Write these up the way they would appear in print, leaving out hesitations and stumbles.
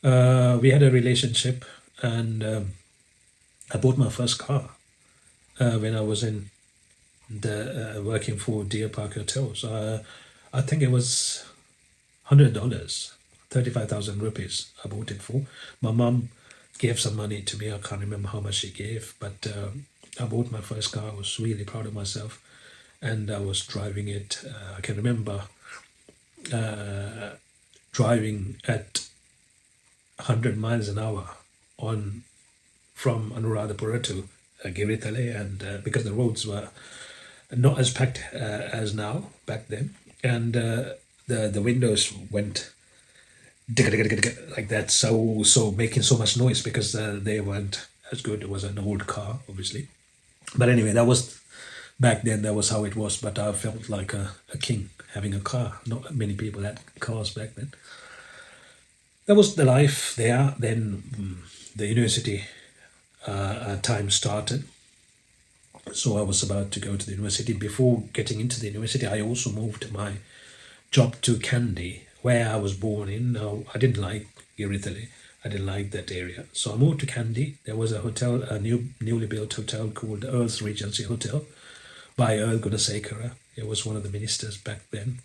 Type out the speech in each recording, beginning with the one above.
We had a relationship, and I bought my first car when I was in the working for Deer Park Hotel. So I think it was $100, 35,000 rupees. I bought it for. My mum gave some money to me. I can't remember how much she gave, but I bought my first car. I was really proud of myself, and I was driving it. I can remember driving at 100 miles an hour on from Anuradhapura to Giritale, and because the roads were not as packed as now back then, and the windows went like that, so making so much noise because they weren't as good. It was an old car, obviously, but anyway, that was back then. That was how it was. But I felt like a king having a car. Not many people had cars back then. That was the life there. Then the university time started. So I was about to go to the university. Before getting into the university, I also moved my job to Kandy, where I was born in. Now, I didn't like Giritale. I didn't like that area. So I moved to Kandy. There was a hotel, a newly built hotel called Earl's Regency Hotel by Earl Gunasekara. It was one of the ministers back then.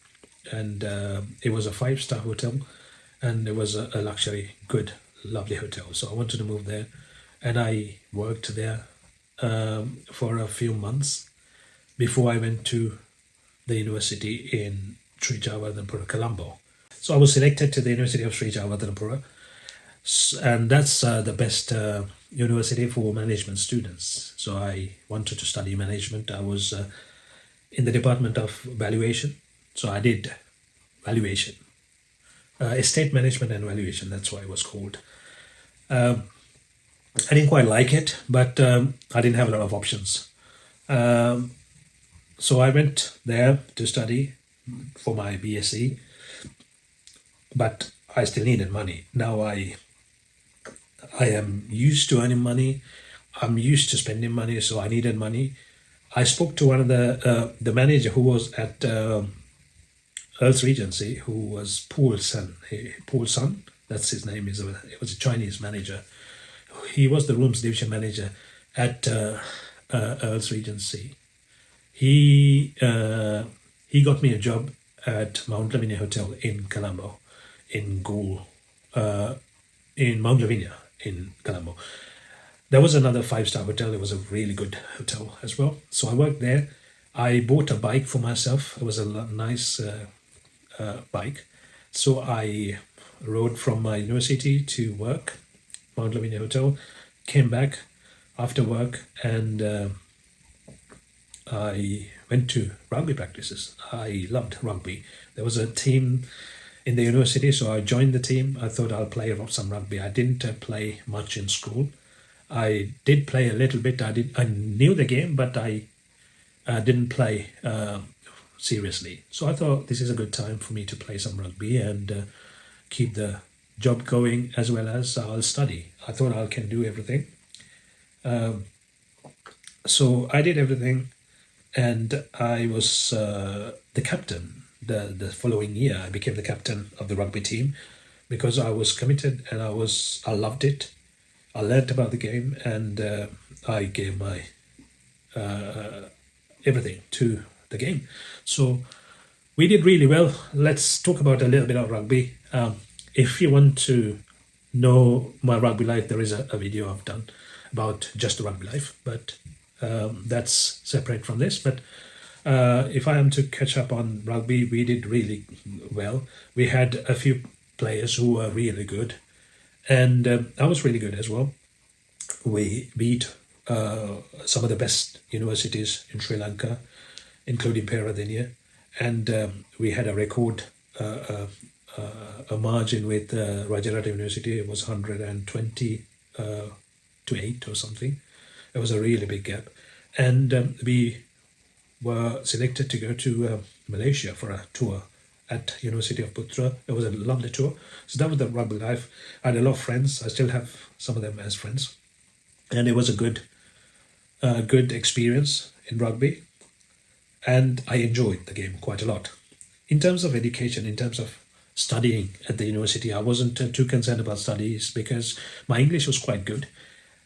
And it was a 5-star hotel, and it was a luxury, good, lovely hotel. So I wanted to move there, and I worked there for a few months before I went to the university in Sri Javardhanapura, Colombo. So I was selected to the University of Sri Javardhanapura, and that's the best university for management students. So I wanted to study management. I was in the department of valuation, so I did valuation, estate management and valuation. That's why it was called. I didn't quite like it, but I didn't have a lot of options. So I went there to study for my BSc, but I still needed money. Now I am used to earning money. I'm used to spending money, so I needed money. I spoke to one of the manager who was at Earl's Regency, who was Paul's son. Paul's son, that's his name. It was a Chinese manager. He was the rooms division manager at Earl's Regency. He got me a job at Mount Lavinia Hotel in Colombo, in Gould, in Mount Lavinia in Colombo. There was another 5-star hotel. It was a really good hotel as well. So I worked there. I bought a bike for myself. It was a nice bike. So I rode from my university to work, Mount Lavinia Hotel, came back after work, and I went to rugby practices. I loved rugby. There was a team in the university, so I joined the team. I thought I'll play some rugby. I didn't play much in school. I did play a little bit. I knew the game, but I didn't play seriously. So I thought this is a good time for me to play some rugby and keep the job going, as well as I'll study. I thought I can do everything. So I did everything, and I was the captain. The following year, I became the captain of the rugby team because I was committed and I loved it. I learned about the game, and I gave my everything to the game. So we did really well. Let's talk about a little bit of rugby. If you want to know my rugby life, there is a video I've done about just the rugby life, but that's separate from this. But if I am to catch up on rugby, we did really well. We had a few players who were really good, and I was really good as well. We beat some of the best universities in Sri Lanka, including Peradeniya, and we had a record a margin with Rajarata University. It was 120 to 8 or something. It was a really big gap, and we were selected to go to Malaysia for a tour at University of Putra. It was a lovely tour. So that was the rugby life. I had a lot of friends. I still have some of them as friends, and it was a good experience in rugby, and I enjoyed the game quite a lot. In terms of education, in terms of studying at the university. I wasn't too concerned about studies because my English was quite good.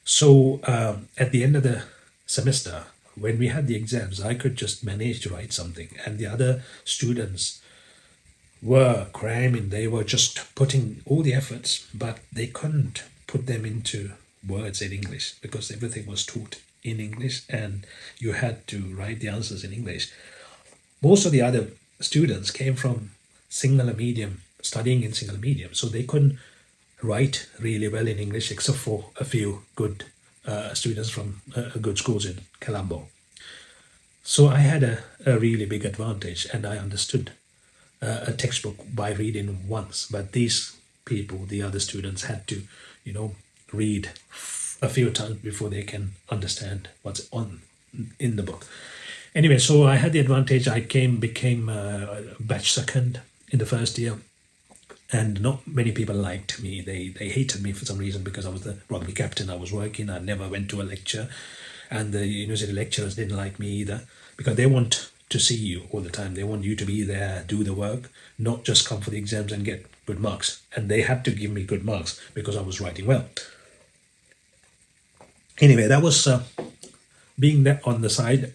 So at the end of the semester, when we had the exams, I could just manage to write something, and the other students were cramming. They were just putting all the efforts, but they couldn't put them into words in English because everything was taught in English, and you had to write the answers in English. Most of the other students came from singular medium, studying in singular medium, so they couldn't write really well in English, except for a few good students from good schools in Colombo. So I had a really big advantage, and I understood a textbook by reading once. But these people, the other students, had to, read a few times before they can understand what's on in the book. Anyway, so I had the advantage. I became batch second in the first year, and not many people liked me. They hated me for some reason because I was the rugby captain. I was working. I never went to a lecture, and the university lecturers didn't like me either because they want to see you all the time. They want you to be there, do the work, not just come for the exams and get good marks. And they had to give me good marks because I was writing well. Anyway, that was being there on the side.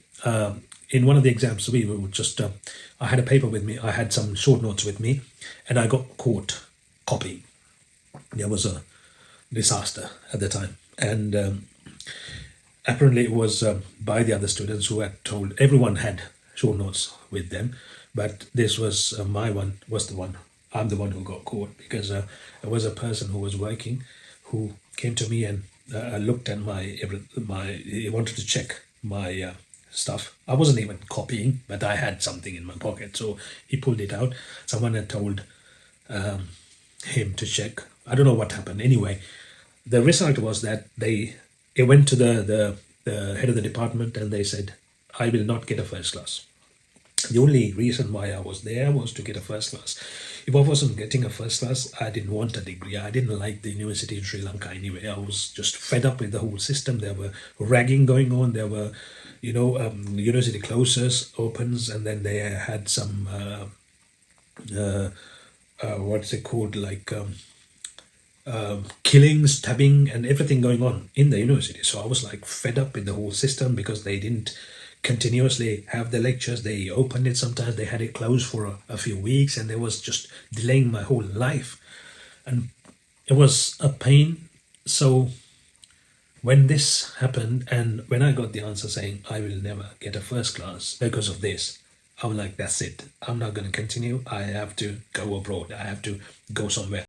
In one of the exams, we were just, I had a paper with me, I had some short notes with me, and I got caught copying. There was a disaster at the time. And apparently it was by the other students who had told, everyone had short notes with them, but this was I'm the one who got caught because there was a person who was working who came to me and looked at he wanted to check my stuff. I wasn't even copying, but I had something in my pocket, so he pulled it out. Someone had told him to check. I don't know what happened. Anyway, the result was that it went to the head of the department, and they said, I will not get a first class. The only reason why I was there was to get a first class. If I wasn't getting a first class, I didn't want a degree. I didn't like the university in Sri Lanka anyway. I was just fed up with the whole system. There were ragging going on. There were, university closes, opens, and then they had some, what's it called, like killings, stabbing, and everything going on in the university. So I was like fed up with the whole system because they didn't continuously have the lectures. They opened it sometimes, they had it closed for a few weeks, and it was just delaying my whole life, and it was a pain. So when this happened, and when I got the answer saying I will never get a first class because of this, I'm like, that's it, I'm not going to continue. I have to go abroad, I have to go somewhere.